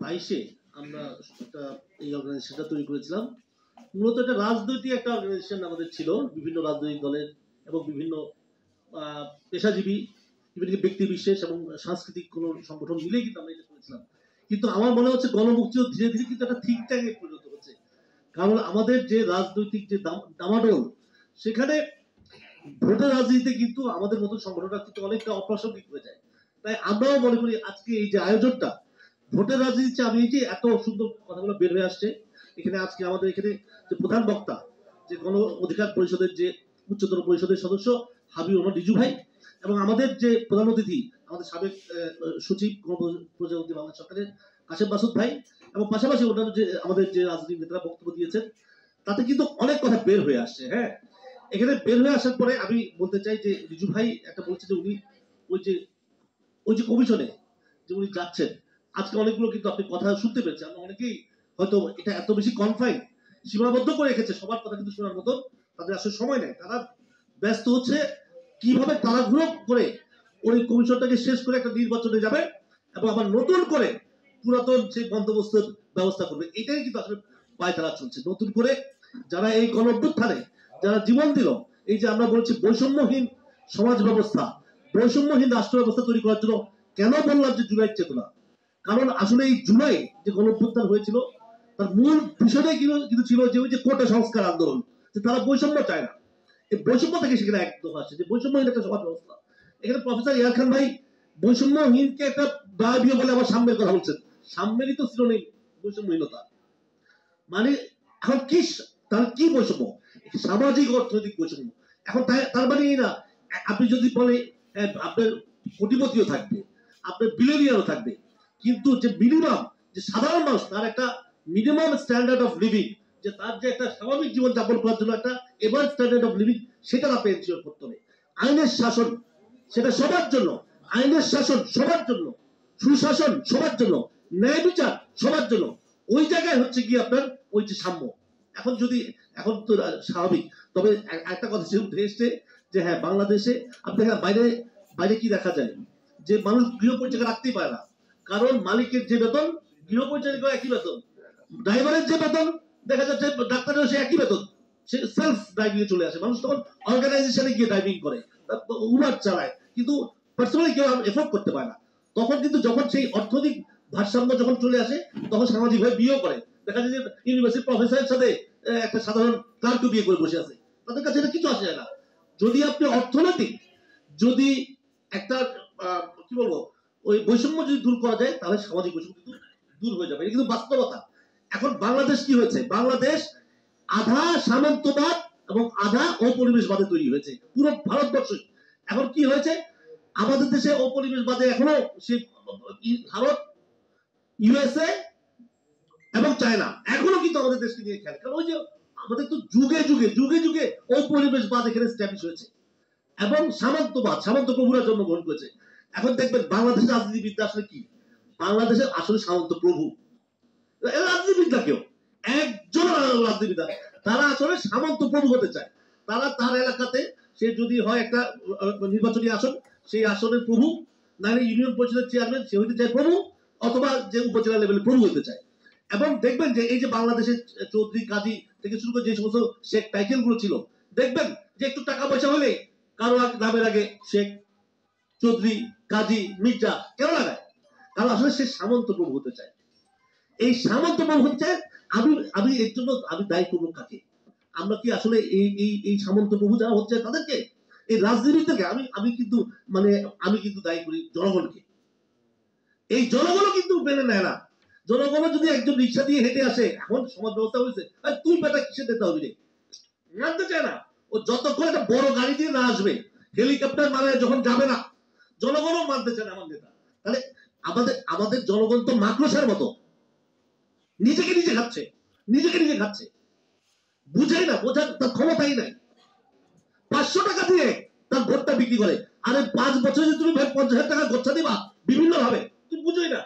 2022-এ আমরা একটা এই অর্গানাইজেশনটা তৈরি করেছিলাম। মূলত এটা রাজনৈতিক একটা অর্গানাইজেশন আমাদের ছিল, বিভিন্ন রাজনৈতিক দলের এবং বিভিন্ন পেশাজীবী, বিভিন্ন ব্যক্তি বিশেষ এবং সাংস্কৃতিক কোনো সংগঠন মিলেই কিন্তু আমরা এটা করেছিলাম। কিন্তু আমার মনে হচ্ছে গণমুক্তিও ধীরে ধীরে কিন্তু একটা থিঙ্ক ট্যাঙ্কে পরিণত হচ্ছে। কারণ আমাদের যে রাজনৈতিক যে দামাডোল, সেখানে ভোটের রাজনীতিতে কিন্তু আমাদের মতো সংগঠনটা কিন্তু অনেকটা অপ্রাসঙ্গিক হয়ে যায়। তাই আমরাও মনে করি আজকে এই যে আয়োজনটা, ভোটের রাজনীতিতে আমি এই যে এত সুন্দর কথাগুলো বের হয়ে আসছে এখানে, আজকে আমাদের এখানে যে প্রধান বক্তা, যে গণ অধিকার পরিষদের যে উচ্চতর পরিষদের সদস্য হাবিবুর রহমান রিজু ভাই, এবং আমাদের যে প্রধান অতিথি আমাদের সাবেক সচিব প্রজাতন্ত্রী বাংলাদেশ সরকারের কাশেম মাসুদ ভাই, এবং পাশাপাশি অন্যান্য যে আমাদের যে রাজনৈতিক নেতারা বক্তব্য দিয়েছেন, তাতে কিন্তু অনেক কথা বের হয়ে আসছে। হ্যাঁ, এখানে বের হয়ে আসার পরে আমি বলতে চাই যে রিজু ভাই একটা বলছে যে উনি ওই যে কমিশনে যে উনি যাচ্ছেন, আজকে অনেকগুলো কিন্তু আপনি কথা শুনতে পেরেছেন। আমরা অনেকেই হয়তো এটা এত বেশি কনফাইন, সীমাবদ্ধ করে রেখেছে, সবার কথা কিন্তু শোনার মতো তাদের আসলে সময় নেই। তারা ব্যস্ত হচ্ছে কিভাবে তাড়াহুড়ো করে ওই কমিশনটাকে শেষ করে একটা নির্বাচনে যাবে এবং আবার নতুন করে পুরাতন সেই বন্দোবস্তের ব্যবস্থা করবে। এটাই কিন্তু আসলে পায়তারা চলছে। নতুন করে যারা এই গণ অভ্যুত্থানে যারা জীবন দিল, এই যে আমরা বলছি বৈষম্যহীন সমাজ ব্যবস্থা, বৈষম্যহীন রাষ্ট্র ব্যবস্থা তৈরি করার জন্য কেন বললাম যে জুলাই চেতনা, কারণ আসলে এই জুলাই যে গণ অভ্যুত্থান হয়েছিল তার মূল বিষয়টাই কিন্তু ছিল যে ওই যে কোটা সংস্কার আন্দোলন, যে তারা বৈষম্য চায় না। এই বৈষম্য থেকে সেখানে একদম আসছে যে বৈষম্যহীন একটা সমাজ ব্যবস্থা। এখানে প্রফেসর ইয়ার খান ভাই বৈষম্যহীনকে একটা দাবিও বলে আবার সাম্যের কথা বলছেন। সাম্যেরই তো ছিল নেই বৈষম্যহীনতা, মানে এখন কি, তার কি বৈষম্য? সামাজিক অর্থনৈতিক বৈষম্য। এখন তার মানে এই না আপনি যদি বলে আপনার কোটিপতিও থাকবে, আপনার বিলিয়নিয়ারও থাকবে, কিন্তু যে মিনিমাম, যে সাধারণ মানুষ তার একটা মিনিমাম স্ট্যান্ডার্ড অফ লিভিং, যে তার যে একটা স্বাভাবিক জীবন যাপন করার জন্য একটা এভারেজ স্ট্যান্ডার্ড অফ লিভিং, সেটা আপনি এনশিওর করতে হবে। আইনের শাসন সেটা সবার জন্য, আইনের শাসন সবার জন্য, সুশাসন সবার জন্য, ন্যায় বিচার সবার জন্য। ওই জায়গায় হচ্ছে কি আপনার ওই যে সাম্য। এখন যদি এখন তো স্বাভাবিক, তবে একটা কথা উঠে এসছে যে হ্যাঁ বাংলাদেশে আপনি বাইরে বাইরে কি দেখা যায় যে মানুষ গৃহ পরিচারিকা রাখতেই পারে না, কারণ মালিকের যে বেতন গৃহ পরিচারিকা একই বেতন, ড্রাইভারের যে বেতন দেখা যাচ্ছে ডাক্তারের সে একই বেতন, সে সেলফ ড্রাইভিং এ চলে আসে। মানুষ তখন অর্গানাইজেশনে গিয়ে ড্রাইভিং করে, উবার চালায়, কিন্তু পার্সোনালি কেউ এফোর্ড করতে পারে না। তখন কিন্তু যখন সেই অর্থনৈতিক ভারসাম্য যখন চলে আসে, তখন সামাজিকভাবে বিয়েও করে। দেখা যায় যে ইউনিভার্সিটি প্রফেসরের সাথে একটা সাধারণ ক্লার্ককে বিয়ে করে বসে আছে, তাদের কাছে এটা কিছু আসে যায় না। যদি আপনি অর্থনৈতিক, যদি একটা কি বলবো ওই বৈষম্য যদি দূর করা যায়, তাহলে সামাজিক বৈষম্য কিন্তু দূর হয়ে যাবে। এটা কিন্তু বাস্তবতা। এখন বাংলাদেশ কি হয়েছে, বাংলাদেশ আধা সামন্তবাদ এবং আধা অপরিবেশবাদে তৈরি হয়েছে পুরো ভারতবর্ষ। এখন কি হয়েছে, আমাদের দেশে অপরিবেশবাদে এখনো সে ভারত, ইউএসএ এবং চায়না এখনো কিন্তু আমাদের দেশকে নিয়ে খেলে। কারণ ওই যে আমাদের তো যুগে যুগে যুগে যুগে অপরিবেশবাদ এখানে স্ট্যাবলিশ হয়েছে এবং সামন্তবাদ, সামন্ত প্রভুরা জন্মগ্রহণ করেছে। এখন দেখবেন বাংলাদেশের রাজনীতিবিদরা আসলে কি, বাংলাদেশের আসলে সামন্ত প্রভু রাজনীতিবিদরা কেউ একজন রাজনীতিবিদরা, তারা আসলে সামন্ত প্রভু হতে চায়। তারা তার এলাকাতে সে যদি হয় একটা নির্বাচনী আসন, সেই আসনের প্রভু, নাহলে ইউনিয়ন পরিষদের চেয়ারম্যান সে হইতে চায় প্রভু, অথবা যে উপজেলা লেভেলে প্রভু হতে চায়। এবং দেখবেন যে এই যে বাংলাদেশের চৌধুরী কাজী থেকে শুরু করে যে সমস্ত শেখ টাইটেল গুলো ছিল, দেখবেন যে একটু টাকা পয়সা হলে কারো নামের আগে শেখ, চৌধুরী, কাজী, মির্জা কেন লাগায়? কারণ আসলে সে সামন্ত প্রভু হতে চায়। এই সামন্ত প্রভু হতে চায়। আমি আমি এর জন্য আমি দায়ী করবো কাকে? আমরা কি আসলে এই সামন্ত প্রভু যারা হচ্ছে তাদেরকে, এই রাজনীতিটাকে আমি কিন্তু মানে আমি কিন্তু দায়ী করি জনগণকে। এই জনগণও কিন্তু মেনে নেয় না। জনগণ যদি একজন রিক্সা দিয়ে হেঁটে আসে, এখন সমাজ ব্যবস্থা হয়েছে তুই বেটা কিসের নেতা হবি রে, মানতে চায় না। ও যতক্ষণ একটা বড় গাড়ি দিয়ে না আসবে, হেলিকপ্টার মানে যখন যাবে না, জনগণও মানতে চায় না আমার নেতা। তাহলে আমাদের আমাদের জনগণ তো মাকড়সার মতো নিজেকে নিজে খাচ্ছে, নিজেকে নিজে খাচ্ছে, বুঝেই না, বোঝার তার ক্ষমতাই নাই। 500 টাকা দিয়ে তার ভোটটা বিক্রি করে। আরে 5 বছরে তুমি ভাই 50,000 টাকা খরচা দিবা বিভিন্ন ভাবে, তুমি বুঝোই না।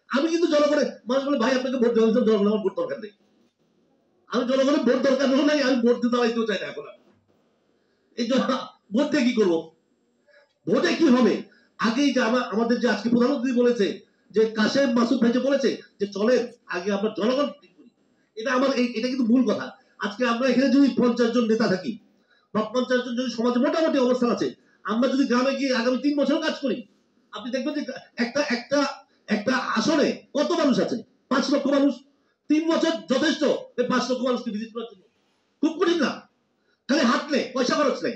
আমি কিন্তু জনগণের মানুষ বলে ভাই আপনাকে ভোট দেওয়া, জনগণ আমার ভোট দরকার নেই। আমি জনগণের ভোট দরকার নাই, আমি ভোট দিতে চাইতেও চাই না এখন। এই জন্য ভোট দিয়ে কি করবো? ভোটে কি হবে? আগেই যে আমাদের যে আজকে প্রধানমন্ত্রী বলেছে যে কাশেম মাসুদ ভাই যে বলেছে যে চলেন আগে আমরা জনগণ ঠিক করি, এটা কিন্তু মূল কথা। আজকে আমরা এখানে যদি 50 জন নেতা থাকি বা 50 জন যদি সমাজে মোটামুটি অবস্থান আছে, আমরা যদি গ্রামে গিয়ে আগামী 3 বছর কাজ করি, আপনি দেখবেন যে একটা একটা একটা আসনে কত মানুষ আছে? 5 লক্ষ মানুষ। 3 বছর যথেষ্ট এই 5 লক্ষ মানুষকে ভিজিট করার জন্য। খুব কঠিন না, খালি হাঁটলে পয়সা খরচ নেই,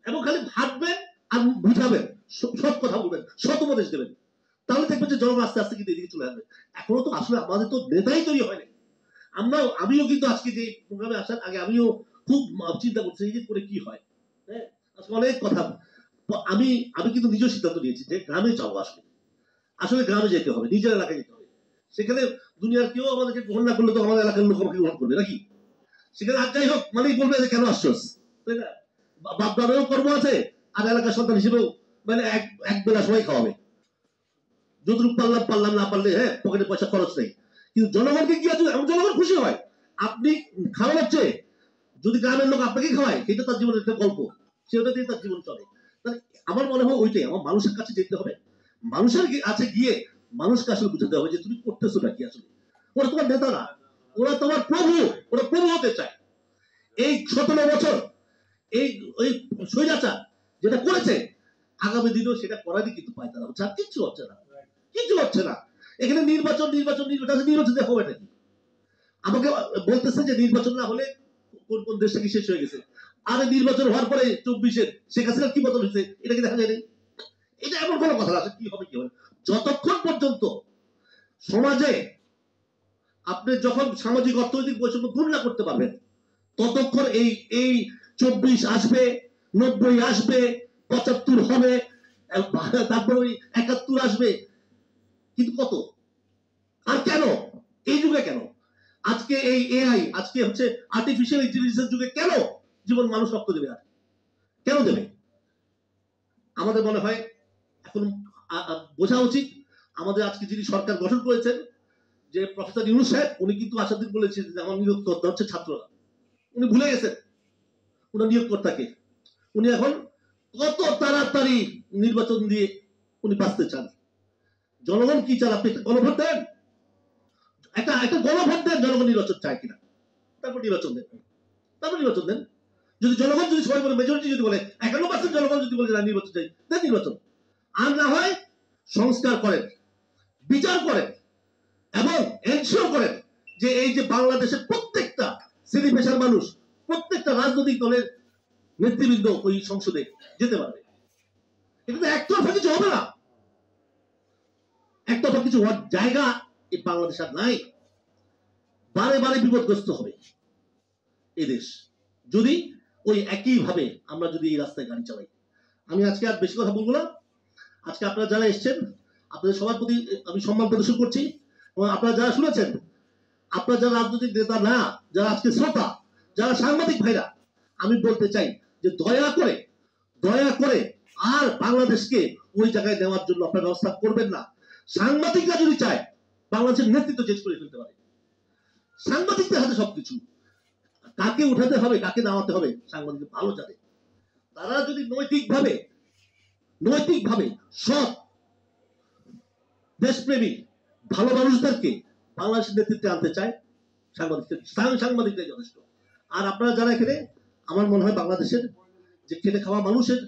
এবং খালি হাঁটবেন আর বুঝাবেন, সৎ কথা বলবেন, সৎ উপদেশ দেবেন, তাহলে দেখবেন যে জনগণ আস্তে আস্তে কিন্তু এদিকে চলে আসবে। এখনো তো আসলে আমাদের তো নেতাই তৈরি হয়নি। আমিও কিন্তু আজকে যে প্রোগ্রামে আসার আগে আমিও খুব চিন্তা করছি যে করে কি হয়। হ্যাঁ, আসলে অনেক কথা আমি আমি কিন্তু নিজেও সিদ্ধান্ত নিয়েছি যে গ্রামে যাবো। আসলে গ্রামে যেতে হবে, নিজের এলাকায় যেতে হবে। সেখানে দুনিয়ার কেউ আমাদেরকে গ্রহণ না করলে তো আমাদের এলাকার লোক আমাকে গ্রহণ করবে নাকি? সেখানে আর যাই হোক মানেই বলবে যে কেন আসছস, তাই না? বাপ দাদারও কর্ম আছে, আর এলাকার সন্তান হিসেবেও মানে এক বেলা সময় খাওয়াবে। যতটুকু পারলাম না পারলে হ্যাঁ পকেটে পয়সা খরচ নেই। কিন্তু জনগণকে কি আছে, জনগণ খুশি হয় আপনি খাওয়ানোর চেয়ে যদি গ্রামের লোক আপনাকে খাওয়ায়, সেটা তার জীবনের একটা গল্প, সেটা দিয়ে তার জীবন চলে। তাহলে আমার মনে হয় ওইটাই, আমার মানুষের কাছে যেতে হবে, মানুষের কাছে গিয়ে মানুষকে আসলে বুঝাতে হবে যে তুমি করতেছো নাকি। আসলে ওরা তোমার নেতা না, ওরা তোমার প্রভু, ওরা প্রভু হতে চায়। এই 17 বছর এই ওই স্বৈরাচার যেটা করেছে, আগামী দিনেও সেটা করারই কিন্তু পায় তারা, হচ্ছে আর কিচ্ছু হচ্ছে না, কিচ্ছু হচ্ছে না। এখানে নির্বাচন হবে নাকি? আমাকে বলতেছে যে নির্বাচন না হলে কোন কোন দেশ থেকে শেষ হয়ে গেছে। আর নির্বাচন হওয়ার পরে 24-এর শেখ হাসিনার কি বদল হয়েছে এটা কি দেখা যায়নি? এটা এমন কোনো কথা আছে? কি হবে কি হবে, যতক্ষণ পর্যন্ত সমাজে আপনি যখন সামাজিক অর্থনৈতিক বৈষম্য দূর না করতে পারবেন, ততক্ষণ এই এই 24 আসবে, 90 আসবে, 75 হবে, তারপর ওই 71 আসবে, কিন্তু কত আর কেন এই যুগে কেন আজকে এই এআই, আজকে হচ্ছে আর্টিফিশিয়াল ইন্টেলিজেন্সের যুগে কেন জীবন মানুষ রক্ত দেবে? আর কেন দেবে? আমাদের মনে হয় এখন বোঝা উচিত, আমাদের আজকে যিনি সরকার গঠন করেছেন যে প্রফেসর ইউনূস সাহেব, উনি কিন্তু আসাদিন বলেছেন যে আমার নিয়োগকর্তা হচ্ছে ছাত্ররা। উনি ভুলে গেছেন উনার নিয়োগকর্তাকে। উনি এখন কত তাড়াতাড়ি নির্বাচন দিয়ে উনি বাঁচতে চান। জনগণ কি চান? আপনি একটা গণভোট দেন, একটা গণভোট দেন, জনগণ নির্বাচন চায় কিনা, তারপর নির্বাচন দেন, তারপর নির্বাচন দেন। যদি জনগণ যদি সবাই বলে, মেজরিটি যদি বলে, 51% জনগণ যদি বলে নির্বাচন চাই, দেন নির্বাচন। আর না হয় সংস্কার করেন, বিচার করেন, এবং এনশিওর করেন যে এই যে বাংলাদেশের প্রত্যেকটা শ্রেণী পেশার মানুষ, প্রত্যেকটা রাজনৈতিক দলের নেতৃবৃন্দ ওই সংসদে যেতে পারবে। এটা একতরফা কিছু হবে না, একতরফা কিছু হওয়ার জায়গা এই বাংলাদেশ আর নাই। বারে বারে বিপদগ্রস্ত হবে এই দেশ যদি ওই একই ভাবে আমরা যদি এই রাস্তায় গাড়ি চালাই। আমি আজকে আর বেশি কথা বলবো না। আজকে আপনারা যারা এসেছেন, আপনাদের সবার প্রতি আমি সম্মান প্রদর্শন করছি, এবং আপনারা যারা শুনেছেন, আপনারা যারা রাজনৈতিক নেতা না, যারা আজকে শ্রোতা, যারা সাংবাদিক ভাইরা, আমি বলতে চাই যে দয়া করে আর বাংলাদেশকে ওই জায়গায় নেওয়ার জন্য আপনারা ব্যবস্থা করবেন না। সাংবাদিকরা যদি চায় বাংলাদেশের নেতৃত্ব চেঞ্জ করে ফেলতে পারে। সাংবাদিকদের হাতে সবকিছু, কাকে উঠাতে হবে কাকে নামাতে হবে সাংবাদিক ভালো জানে। তারা যদি নৈতিকভাবে সৎ দেশপ্রেমী ভালো মানুষদেরকে বাংলাদেশের নেতৃত্বে আনতে চায়, সাংবাদিকরাই যথেষ্ট। আর আপনারা যারা এখানে, আমার মনে হয় বাংলাদেশের যে খেটে খাওয়া মানুষের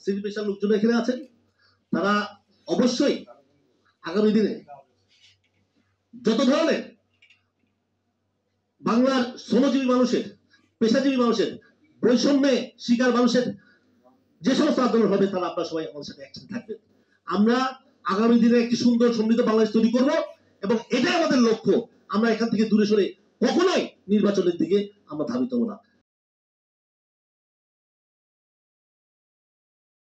শ্রেণী পেশার লোকজন এখানে আছেন, তারা অবশ্যই আগামী দিনে যত ধরনের বাংলার শ্রমজীবী মানুষের, পেশাজীবী মানুষের, বৈষম্যে শিকার মানুষের যে সমস্ত আন্দোলন হবে, তারা আপনারা সবাই আমাদের সাথে একসাথে থাকবেন। আমরা আগামী দিনে একটি সুন্দর সমৃদ্ধ বাংলাদেশ তৈরি করব, এবং এটাই আমাদের লক্ষ্য। আমরা এখান থেকে দূরে সরে কখনোই নির্বাচনের দিকে আমরা ধাবিত হব না।